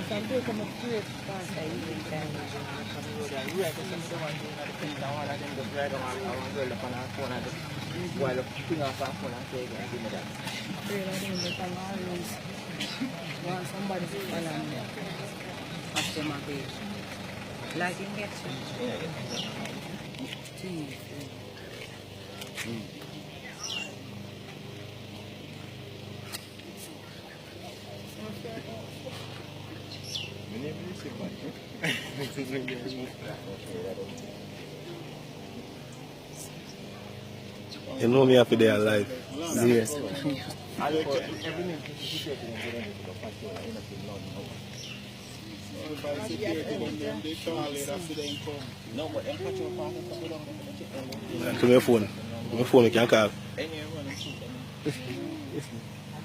some people come up to it fast. I even time. You have to send the one thing that the thing that one of them just ride on a girl up on her phone and just while the thing off her phone and say again, give me that. Want somebody to follow me after my page. Like injection. Teef. You know me happy they are alive. Yes. To my phone. My phone you can call.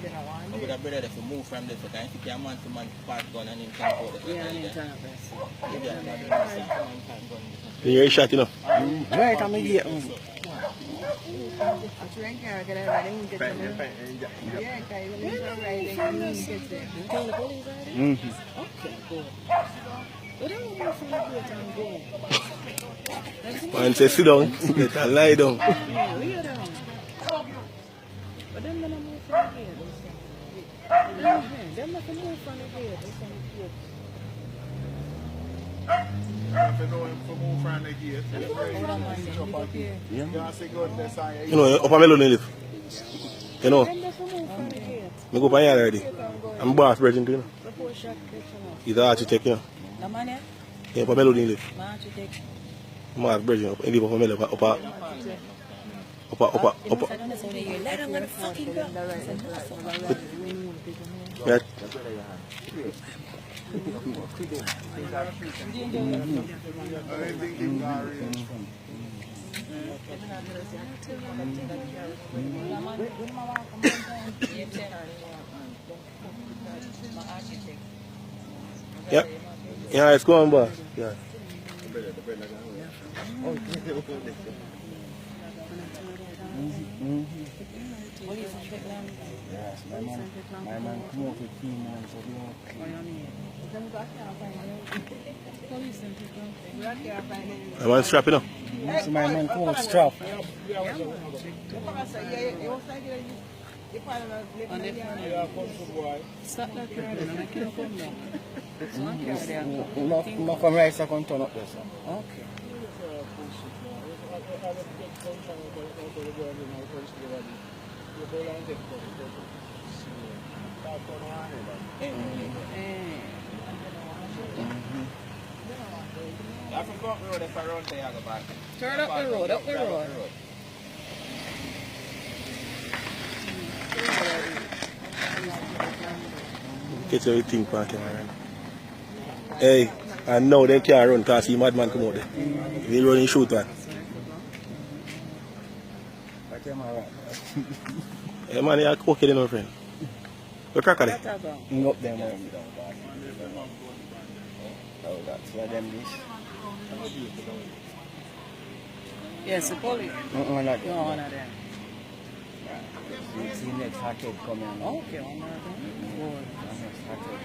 I would have better if you move from there, because if you man to man part gun and him can't go there. You hear a shot, you know? Right, I'm here. Man say sit down, better lie down. But them don't move from here. Them not move from here. You know, upper Melon live. You know, I go by here already. I'm boss virgin too, you know. He's an architect, you know. Yeah, upper Melon live. I'm boss virgin, I live upper Melon, upper. Yeah. Yeah. Yeah, it's going, boss. Yeah. Yes, my man come out with 3 months ago. I want strap, you know. So my man come out strap. No come right, so come turn up there, sir. Okay. Turn up the road, up the road. Get everything parking around. Hey, and now they can't run because he madman come out there. They running shoot one. Hey man, you're okay then, my friend. You're crack at it. Up them. Oh, that's where them this. Yes, the police. No, one of them. You see next hackett coming. Okay, one of them. Good. Next hackett.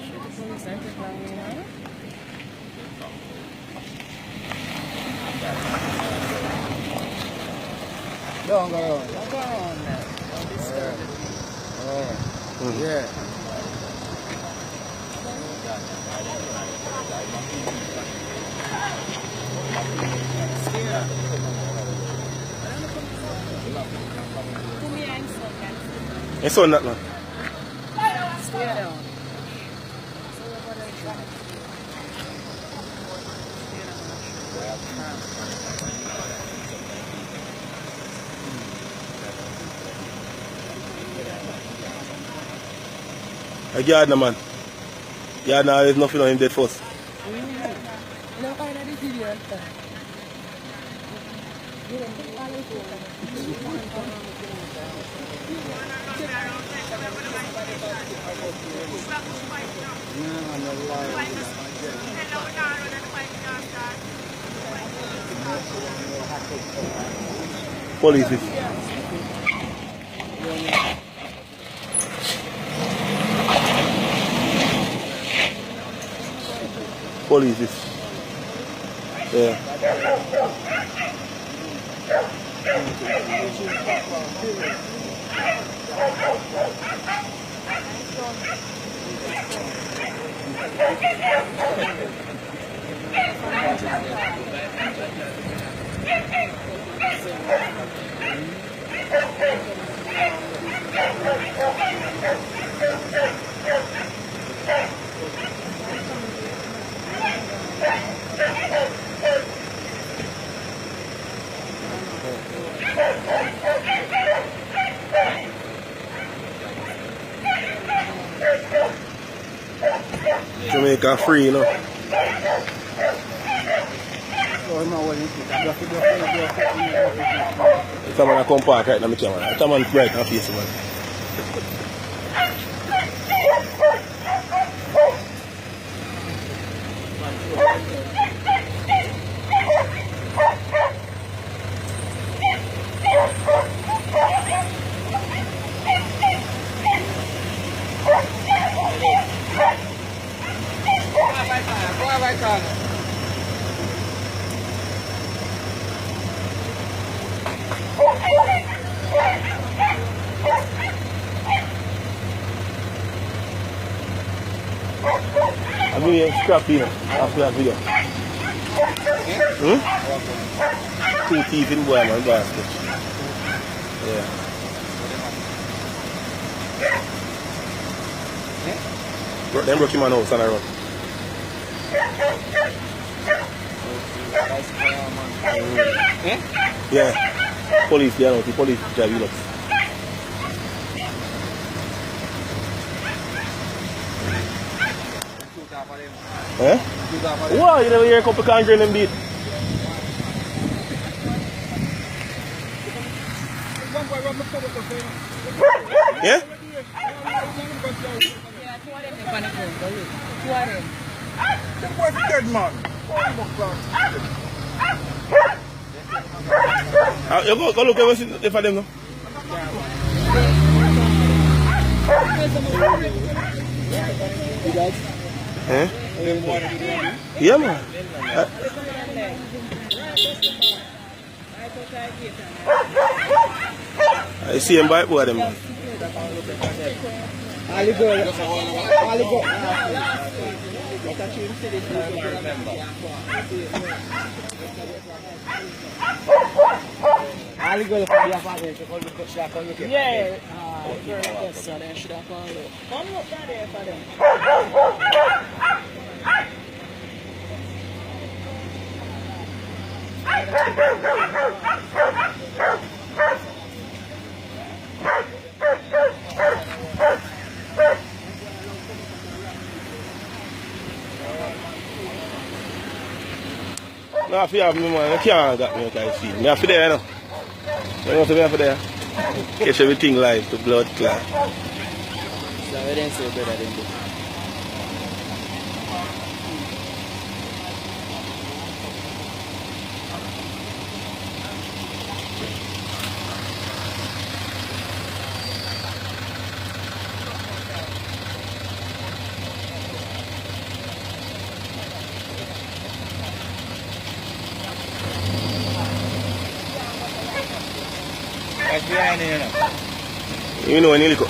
Should the police enter down here? Don't go around. Don't go around there. Don't disturb it. Oh, yeah. It's on that man. Stay down. A gardener man. Gardener, there's nothing on him dead first. Police is. police this. Yeah. Jamaica free, you know. Someone come park right now, my camera. Someone right now, face man. I'm going to scrap you after that video. Two teeth in boy, man, basket. Yeah. Them broke him on house and I run. Yeah. Police, they are not. The police drive you up. Eh? Wow, you never hear a couple of conjuring them beat. Yeah? You go look at what's in for them now. Eh? Yeah, man. I see him bite boy them, man. Yeah. Yes, sir. They should have called it. Come up there for them. No, I feel me, man. I can't get me, I see. Me have to there, you know. You know what I have there? Catch everything live to blood clot. So I didn't say better than this. What's behind you know? You know when you look up.